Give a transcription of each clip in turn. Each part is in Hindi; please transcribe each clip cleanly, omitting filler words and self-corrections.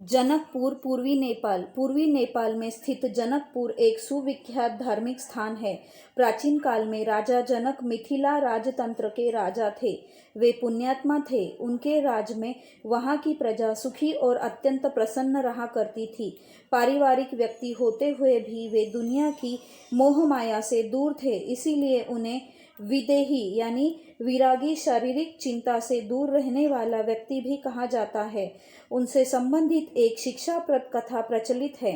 जनकपुर पूर्वी नेपाल में स्थित जनकपुर एक सुविख्यात धार्मिक स्थान है। प्राचीन काल में राजा जनक मिथिला राजतंत्र के राजा थे। वे पुण्यात्मा थे। उनके राज में वहाँ की प्रजा सुखी और अत्यंत प्रसन्न रहा करती थी। पारिवारिक व्यक्ति होते हुए भी वे दुनिया की मोह माया से दूर थे, इसीलिए उन्हें विदेही यानी विरागी, शारीरिक चिंता से दूर रहने वाला व्यक्ति भी कहा जाता है। उनसे संबंधित एक शिक्षाप्रद कथा प्रचलित है।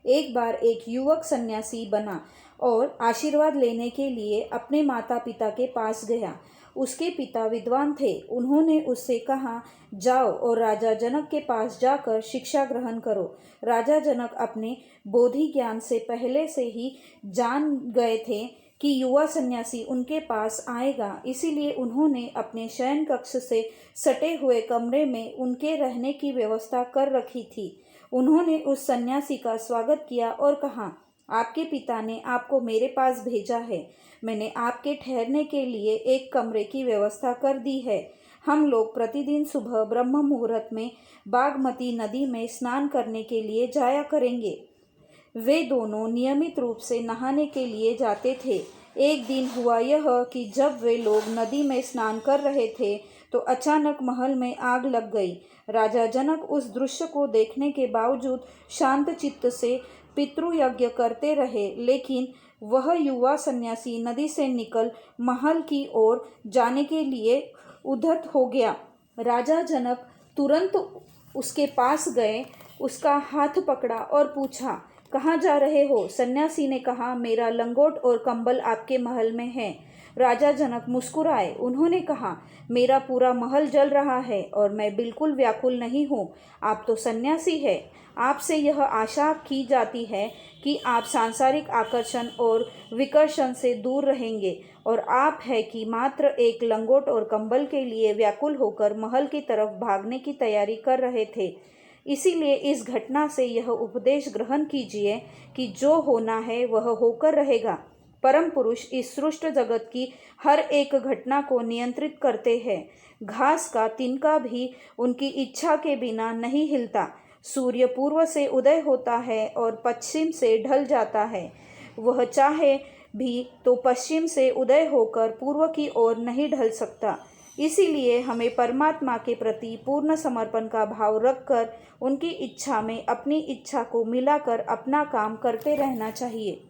एक बार एक युवक सन्यासी बना और आशीर्वाद लेने के लिए अपने माता पिता के पास गया। उसके पिता विद्वान थे। उन्होंने उससे कहा, जाओ और राजा जनक के पास जाकर शिक्षा ग्रहण करो। राजा जनक अपने बोधि ज्ञान से पहले से ही जान गए थे कि युवा सन्यासी उनके पास आएगा, इसीलिए उन्होंने अपने शयन कक्ष से सटे हुए कमरे में उनके रहने की व्यवस्था कर रखी थी। उन्होंने उस सन्यासी का स्वागत किया और कहा, आपके पिता ने आपको मेरे पास भेजा है। मैंने आपके ठहरने के लिए एक कमरे की व्यवस्था कर दी है। हम लोग प्रतिदिन सुबह ब्रह्म मुहूर्त में बागमती नदी में स्नान करने के लिए जाया करेंगे। वे दोनों नियमित रूप से नहाने के लिए जाते थे। एक दिन हुआ यह कि जब वे लोग नदी में स्नान कर रहे थे तो अचानक महल में आग लग गई। राजा जनक उस दृश्य को देखने के बावजूद शांत चित्त से पितृयज्ञ करते रहे, लेकिन वह युवा सन्यासी नदी से निकल महल की ओर जाने के लिए उद्यत हो गया। राजा जनक तुरंत उसके पास गए, उसका हाथ पकड़ा और पूछा, कहाँ जा रहे हो? सन्यासी ने कहा, मेरा लंगोट और कंबल आपके महल में है। राजा जनक मुस्कुराए। उन्होंने कहा, मेरा पूरा महल जल रहा है और मैं बिल्कुल व्याकुल नहीं हूँ। आप तो सन्यासी हैं। आपसे यह आशा की जाती है कि आप सांसारिक आकर्षण और विकर्षण से दूर रहेंगे, और आप है कि मात्र एक लंगोट और कंबल के लिए व्याकुल होकर महल की तरफ भागने की तैयारी कर रहे थे। इसीलिए इस घटना से यह उपदेश ग्रहण कीजिए कि जो होना है वह होकर रहेगा। परम पुरुष इस सृष्ट जगत की हर एक घटना को नियंत्रित करते हैं। घास का तिनका भी उनकी इच्छा के बिना नहीं हिलता। सूर्य पूर्व से उदय होता है और पश्चिम से ढल जाता है। वह चाहे भी तो पश्चिम से उदय होकर पूर्व की ओर नहीं ढल सकता। इसीलिए हमें परमात्मा के प्रति पूर्ण समर्पण का भाव रखकर उनकी इच्छा में अपनी इच्छा को मिलाकर अपना काम करते रहना चाहिए।